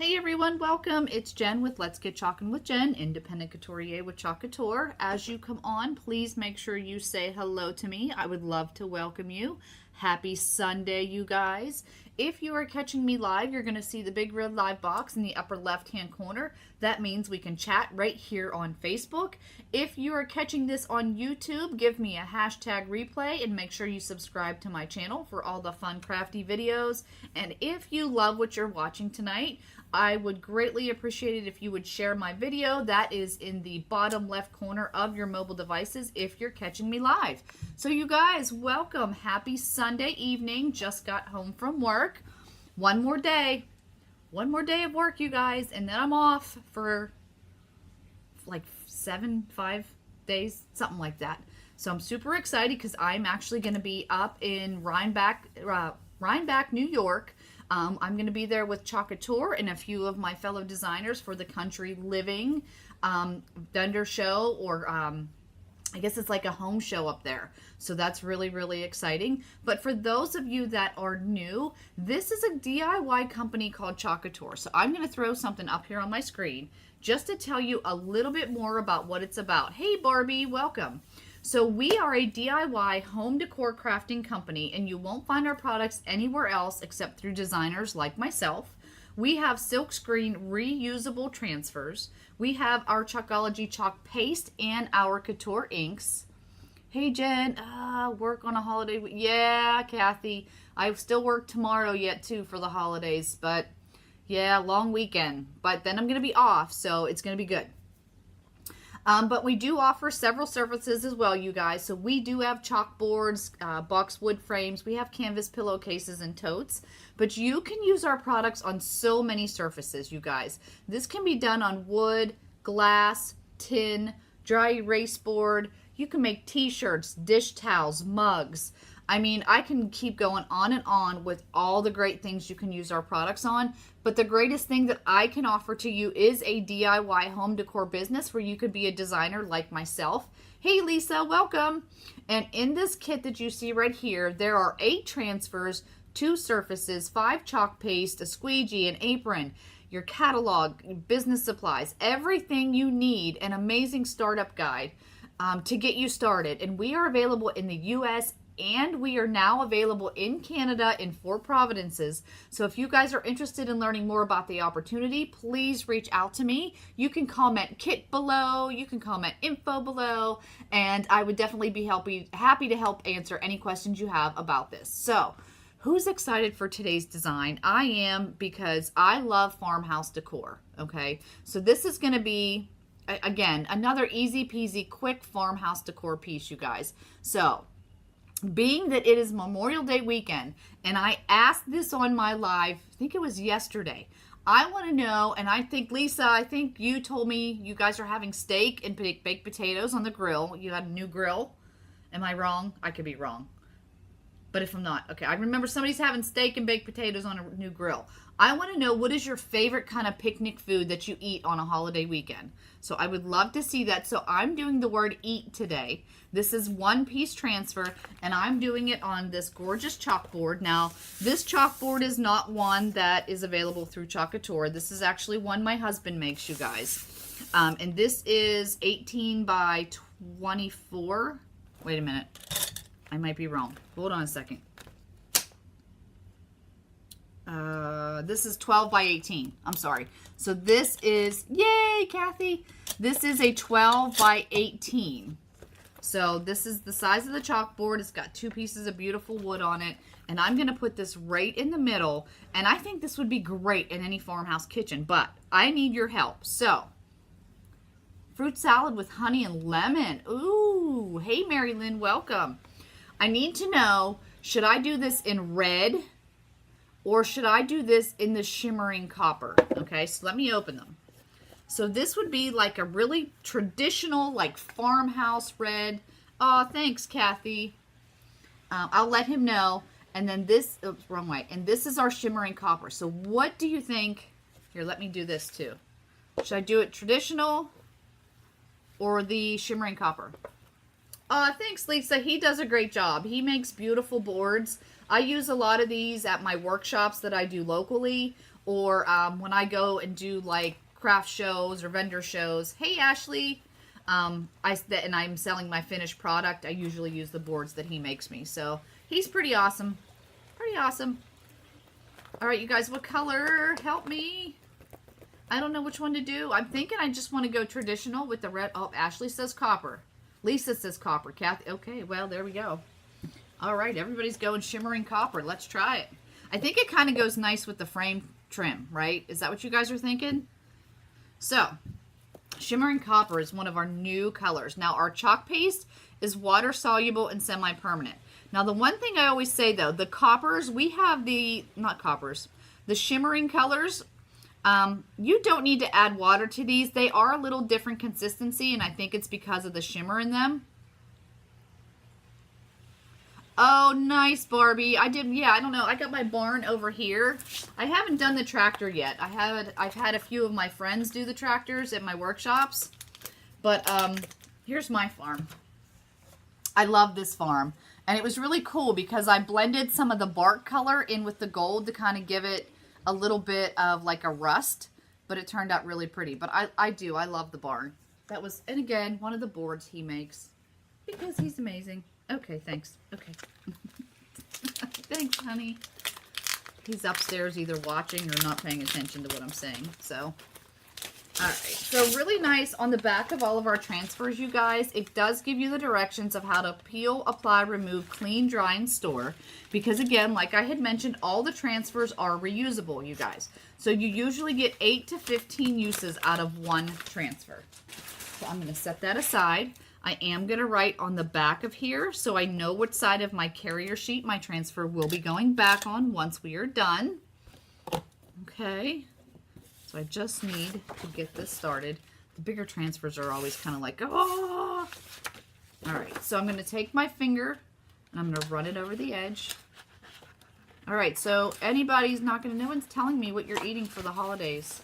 Hey everyone, welcome. It's Jen with Let's Get Chalkin' with Jen, independent couturier with Chalk Couture. As you come on, please make sure you say hello to me. I would love to welcome you. Happy Sunday, you guys. If you are catching me live, you're going to see the big red live box in the upper left-hand corner. That means we can chat right here on Facebook. If you are catching this on YouTube, give me a hashtag replay and make sure you subscribe to my channel for all the fun crafty videos. And if you love what you're watching tonight, I would greatly appreciate it if you would share my video. That is in the bottom left corner of your mobile devices if you're catching me live. So you guys, welcome. Happy Sunday evening. Just got home from work. One more day of work, you guys, and then I'm off for like 5 days, something like that. So I'm super excited because I'm actually going to be up in Rhinebeck, New York. I'm going to be there with Chalk Couture and a few of my fellow designers for the Country Living vendor show, or I guess it's like a home show up there. So that's really, really exciting. But for those of you that are new, this is a DIY company called Chalk Couture. So I'm going to throw something up here on my screen just to tell you a little bit more about what it's about. Hey, Barbie, welcome. So we are a DIY home decor crafting company, and you won't find our products anywhere else except through designers like myself. We have silkscreen reusable transfers. We have our Chalkology chalk paste and our Couture inks. Hey Jen, work on a holiday week. Yeah, Kathy, I still work tomorrow yet too for the holidays, but yeah, long weekend. But then I'm going to be off, so it's going to be good. But we do offer several services as well, you guys. So we do have chalkboards, boxwood frames. We have canvas pillowcases and totes. But you can use our products on so many surfaces, you guys. This can be done on wood, glass, tin, dry erase board. You can make t-shirts, dish towels, mugs. I mean, I can keep going on and on with all the great things you can use our products on. But the greatest thing that I can offer to you is a DIY home decor business where you could be a designer like myself. Hey, Lisa, welcome. And in this kit that you see right here, there are 8 transfers, 2 surfaces, 5 chalk paste, a squeegee, an apron, your catalog, business supplies, everything you need, an amazing startup guide to get you started. And we are available in the U.S. and we are now available in Canada in 4 provinces. So if you guys are interested in learning more about the opportunity, please reach out to me. You can comment kit below, you can comment info below, and I would definitely be happy to help answer any questions you have about this. So who's excited for today's design? I am, because I love farmhouse decor, okay? So this is going to be, again, another easy peasy quick farmhouse decor piece, you guys. So being that it is Memorial Day weekend, and I asked this on my live, I think it was yesterday, I want to know, and I think, Lisa, I think you told me you guys are having steak and baked potatoes on the grill. You had a new grill. Am I wrong? I could be wrong. But if I'm not, okay. I remember somebody's having steak and baked potatoes on a new grill. I want to know, what is your favorite kind of picnic food that you eat on a holiday weekend? So I would love to see that. So I'm doing the word eat today. This is 1-piece transfer, and I'm doing it on this gorgeous chalkboard. Now, this chalkboard is not one that is available through Chalk Couture. This is actually one my husband makes, you guys. And this is 18 by 24. Wait a minute. I might be wrong. Hold on a second. This is 12 by 18. I'm sorry. So this is, yay, Kathy. This is a 12 by 18. So this is the size of the chalkboard. It's got 2 pieces of beautiful wood on it. And I'm going to put this right in the middle. And I think this would be great in any farmhouse kitchen. But I need your help. So, fruit salad with honey and lemon. Ooh, hey, Mary Lynn, welcome. I need to know, should I do this in red or should I do this in the shimmering copper? Okay, so let me open them. So this would be like a really traditional, like farmhouse red. Oh, thanks, Kathy. I'll let him know. And then this, oops, wrong way. And this is our shimmering copper. So what do you think? Here, let me do this too. Should I do it traditional or the shimmering copper? Thanks, Lisa. He does a great job. He makes beautiful boards. I use a lot of these at my workshops that I do locally, or when I go and do like craft shows or vendor shows. Hey, Ashley. And I'm selling my finished product. I usually use the boards that he makes me. So he's pretty awesome. Pretty awesome. All right, you guys, what color? Help me. I don't know which one to do. I'm thinking I just want to go traditional with the red. Oh, Ashley says copper. Lisa says copper. Kathy, okay, well, there we go. All right, everybody's going shimmering copper. Let's try it. I think it kind of goes nice with the frame trim, right? Is that what you guys are thinking? So, shimmering copper is one of our new colors. Now, our chalk paste is water soluble and semi-permanent. Now, the one thing I always say, though, the coppers, we have the shimmering colors. You don't need to add water to these. They are a little different consistency, and I think it's because of the shimmer in them. Oh, nice, Barbie. I don't know. I got my barn over here. I haven't done the tractor yet. I've had a few of my friends do the tractors at my workshops. But here's my farm. I love this farm. And it was really cool because I blended some of the bark color in with the gold to kind of give it a little bit of like a rust. But it turned out really pretty. But I love the barn. That was, and again, one of the boards he makes. Because he's amazing. Okay, thanks. Okay. Thanks, honey. He's upstairs either watching or not paying attention to what I'm saying. So, all right. So really nice on the back of all of our transfers, you guys. It does give you the directions of how to peel, apply, remove, clean, dry, and store. Because again, like I had mentioned, all the transfers are reusable, you guys. So you usually get 8 to 15 uses out of one transfer. So I'm going to set that aside. I am going to write on the back of here so I know which side of my carrier sheet my transfer will be going back on once we are done. Okay, so I just need to get this started. The bigger transfers are always kind of like, oh! All right, so I'm going to take my finger and I'm going to run it over the edge. All right, so anybody's not going to, no one's telling me what you're eating for the holidays.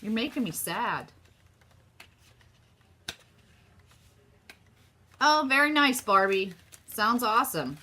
You're making me sad. Oh, very nice, Barbie. Sounds awesome.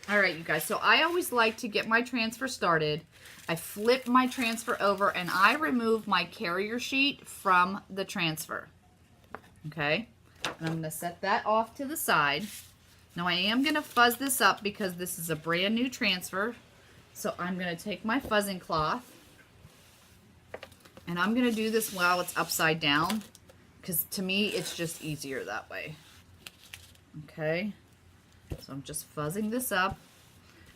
All right, you guys. So I always like to get my transfer started. I flip my transfer over and I remove my carrier sheet from the transfer. Okay. And I'm going to set that off to the side. Now I am going to fuzz this up because this is a brand new transfer. So I'm going to take my fuzzing cloth and I'm going to do this while it's upside down. Because to me, it's just easier that way. Okay. So I'm just fuzzing this up.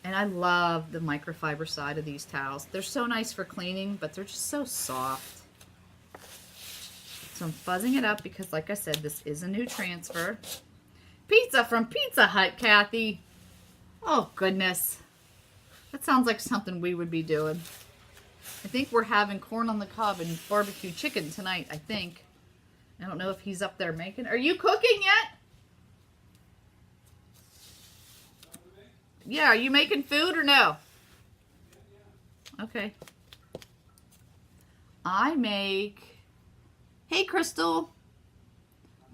And I love the microfiber side of these towels. They're so nice for cleaning, but they're just so soft. So I'm fuzzing it up because, like I said, this is a new transfer. Pizza from Pizza Hut, Kathy. Oh, goodness. That sounds like something we would be doing. I think we're having corn on the cob and barbecue chicken tonight, I think. I don't know if he's up there making. Are you cooking yet? Yeah, are you making food or no? Okay. I make, hey Crystal,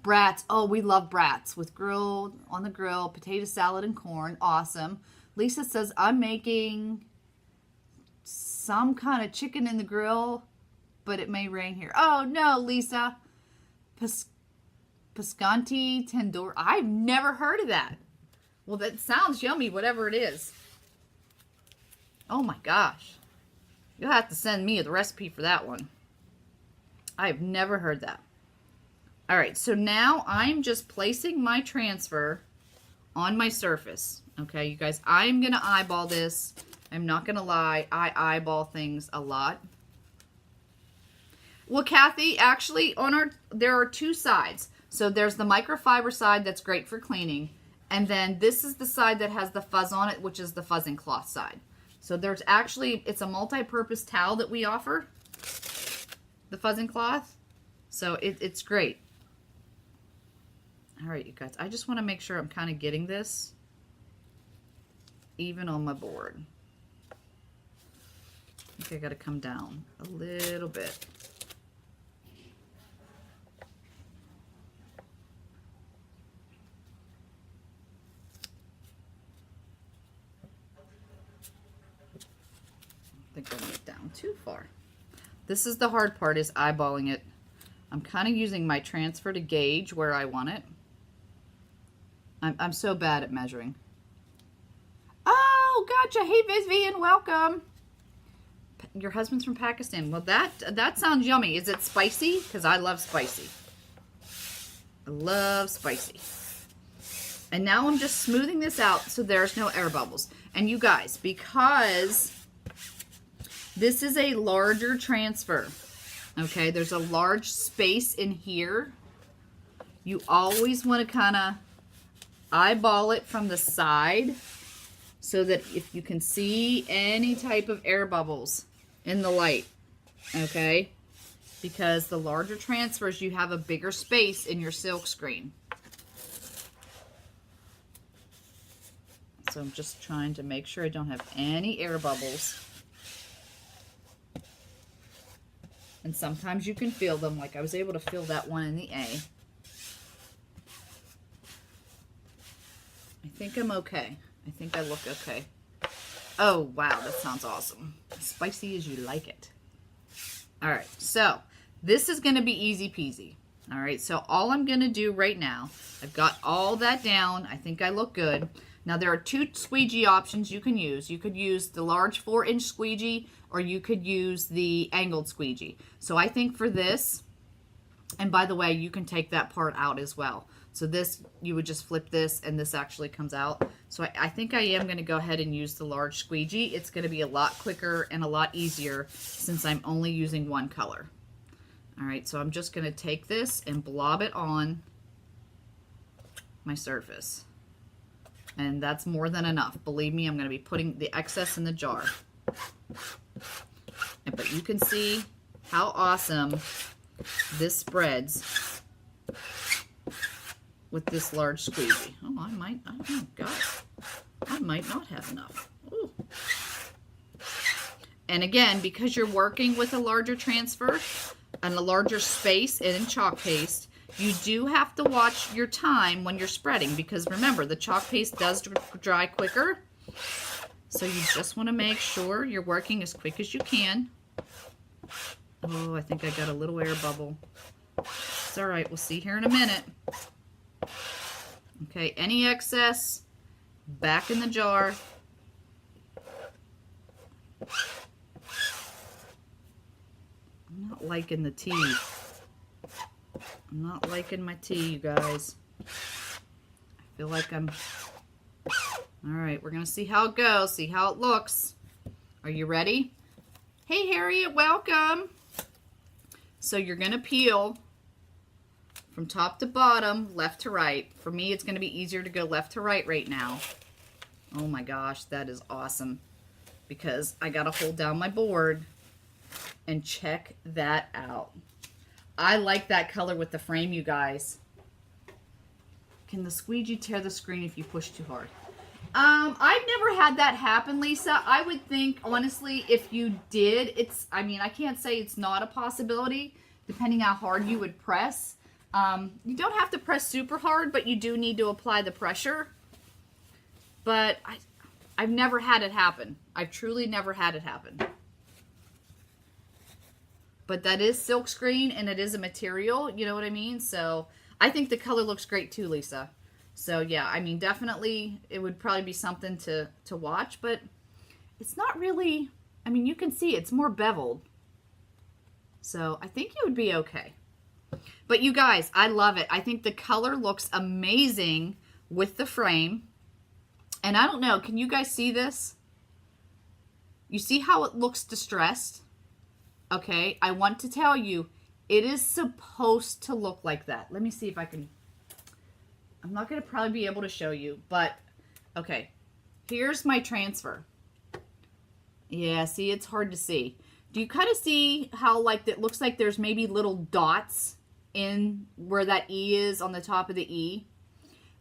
brats. Oh, we love brats with grilled, on the grill, potato salad and corn. Awesome. Lisa says I'm making some kind of chicken in the grill, but it may rain here. Oh no, Lisa. Pescanti Tendor. I've never heard of that. Well, that sounds yummy, whatever it is. Oh my gosh. You'll have to send me the recipe for that one. I've never heard that. All right, so now I'm just placing my transfer on my surface. Okay, you guys, I'm going to eyeball this. I'm not going to lie. I eyeball things a lot. Well, Kathy, actually, there are two sides. So there's the microfiber side that's great for cleaning. And then this is the side that has the fuzz on it, which is the fuzzing cloth side. So there's actually, it's a multi-purpose towel that we offer, the fuzzing cloth. So it's great. All right, you guys, I just want to make sure I'm kind of getting this even on my board. I think I got to come down a little bit. down too far. This is the hard part, is eyeballing it. I'm kind of using my transfer to gauge where I want it. I'm so bad at measuring. Oh, gotcha. Hey, Vivian, welcome. Your husband's from Pakistan. Well, that sounds yummy. Is it spicy? Because I love spicy. I love spicy. And now I'm just smoothing this out so there's no air bubbles. And you guys, because this is a larger transfer, okay, there's a large space in here, you always want to kind of eyeball it from the side so that if you can see any type of air bubbles in the light, okay, because the larger transfers, you have a bigger space in your silk screen. So I'm just trying to make sure I don't have any air bubbles. And sometimes you can feel them, like I was able to feel that one in the A. I think I'm okay. I think I look okay. Oh, wow, that sounds awesome. Spicy as you like it. All right, so this is going to be easy peasy. All right, so all I'm going to do right now, I've got all that down. I think I look good. Now, there are two squeegee options you can use. You could use the large 4-inch squeegee, or you could use the angled squeegee. So I think for this, and by the way, you can take that part out as well. So this, you would just flip this, and this actually comes out. So I think I am going to go ahead and use the large squeegee. It's going to be a lot quicker and a lot easier since I'm only using one color. All right, so I'm just going to take this and blob it on my surface. And that's more than enough. Believe me, I'm going to be putting the excess in the jar. But you can see how awesome this spreads with this large squeegee. Oh, oh gosh, I might not have enough. Ooh. And again, because you're working with a larger transfer and a larger space in chalk paste, you do have to watch your time when you're spreading, because remember, the chalk paste does dry quicker. So you just want to make sure you're working as quick as you can. Oh, I think I got a little air bubble. It's all right. We'll see here in a minute. Okay, any excess, back in the jar. I'm not liking the tea. I'm not liking my tea, you guys. I feel like I'm... All right, we're going to see how it goes, see how it looks. Are you ready? Hey, Harriet, welcome. So you're going to peel from top to bottom, left to right. For me, it's going to be easier to go left to right now. Oh my gosh, that is awesome. Because I got to hold down my board and check that out. I like that color with the frame, you guys. Can the squeegee tear the screen if you push too hard? I've never had that happen, Lisa. I would think, honestly, if you did, I mean, I can't say it's not a possibility, depending how hard you would press. You don't have to press super hard, but you do need to apply the pressure. But I've never had it happen. I've truly never had it happen. But that is silkscreen, and it is a material, you know what I mean? So I think the color looks great too, Lisa. So yeah, I mean, definitely it would probably be something to watch, but it's not really, I mean, you can see it's more beveled. So I think it would be okay. But you guys, I love it. I think the color looks amazing with the frame. And I don't know, can you guys see this? You see how it looks distressed? Okay, I want to tell you, it is supposed to look like that. Let me see if I can, I'm not going to probably be able to show you, but okay, here's my transfer. Yeah, see, it's hard to see. Do you kind of see how like it looks like there's maybe little dots in where that E is on the top of the E?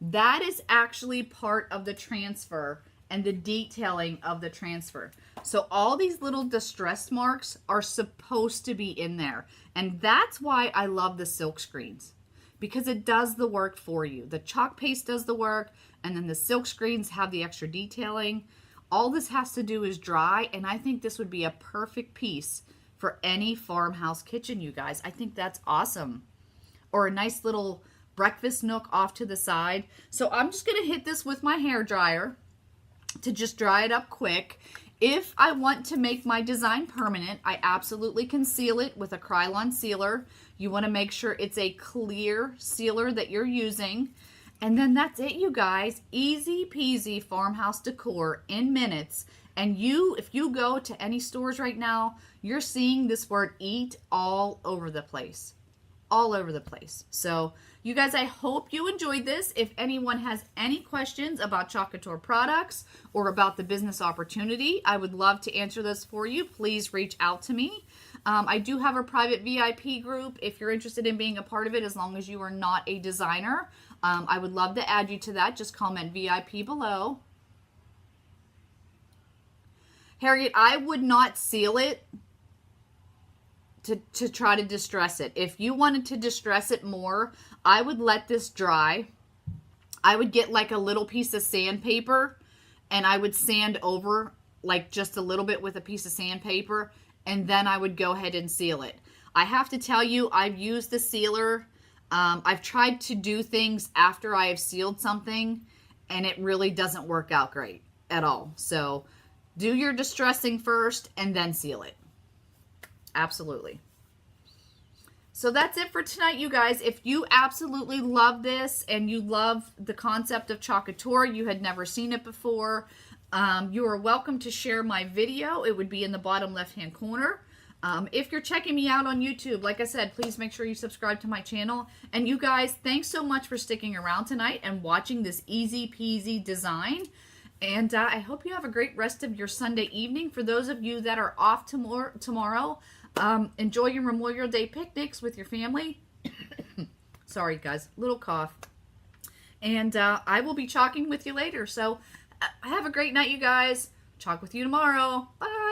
That is actually part of the transfer and the detailing of the transfer. So all these little distress marks are supposed to be in there. And that's why I love the silk screens, because it does the work for you. The chalk paste does the work, and then the silk screens have the extra detailing. All this has to do is dry, and I think this would be a perfect piece for any farmhouse kitchen, you guys. I think that's awesome. Or a nice little breakfast nook off to the side. So I'm just going to hit this with my hair dryer to just dry it up quick. If I want to make my design permanent, I absolutely can seal it with a Krylon sealer. You want to make sure it's a clear sealer that you're using. And then that's it, you guys. Easy peasy farmhouse decor in minutes. And if you go to any stores right now, you're seeing this word EAT all over the place. All over the place. So you guys, I hope you enjoyed this. If anyone has any questions about Chalk Couture products or about the business opportunity, I would love to answer those for you. Please reach out to me. I do have a private VIP group if you're interested in being a part of it, as long as you are not a designer. I would love to add you to that. Just comment VIP below. Harriet, I would not seal it to try to distress it. If you wanted to distress it more, I would let this dry. I would get like a little piece of sandpaper and I would sand over like just a little bit with a piece of sandpaper, and then I would go ahead and seal it. I have to tell you, I've used the sealer. I've tried to do things after I have sealed something, and it really doesn't work out great at all. So do your distressing first and then seal it. Absolutely. So that's it for tonight, you guys. If you absolutely love this and you love the concept of Chalk Couture, you had never seen it before, you are welcome to share my video. It would be in the bottom left-hand corner. If you're checking me out on YouTube, like I said, please make sure you subscribe to my channel. And you guys, thanks so much for sticking around tonight and watching this easy peasy design. And I hope you have a great rest of your Sunday evening. For those of you that are off tomorrow, enjoy your Memorial Day picnics with your family. Sorry, guys, little cough. And I will be chalking with you later. So have a great night, you guys. Chalk with you tomorrow. Bye.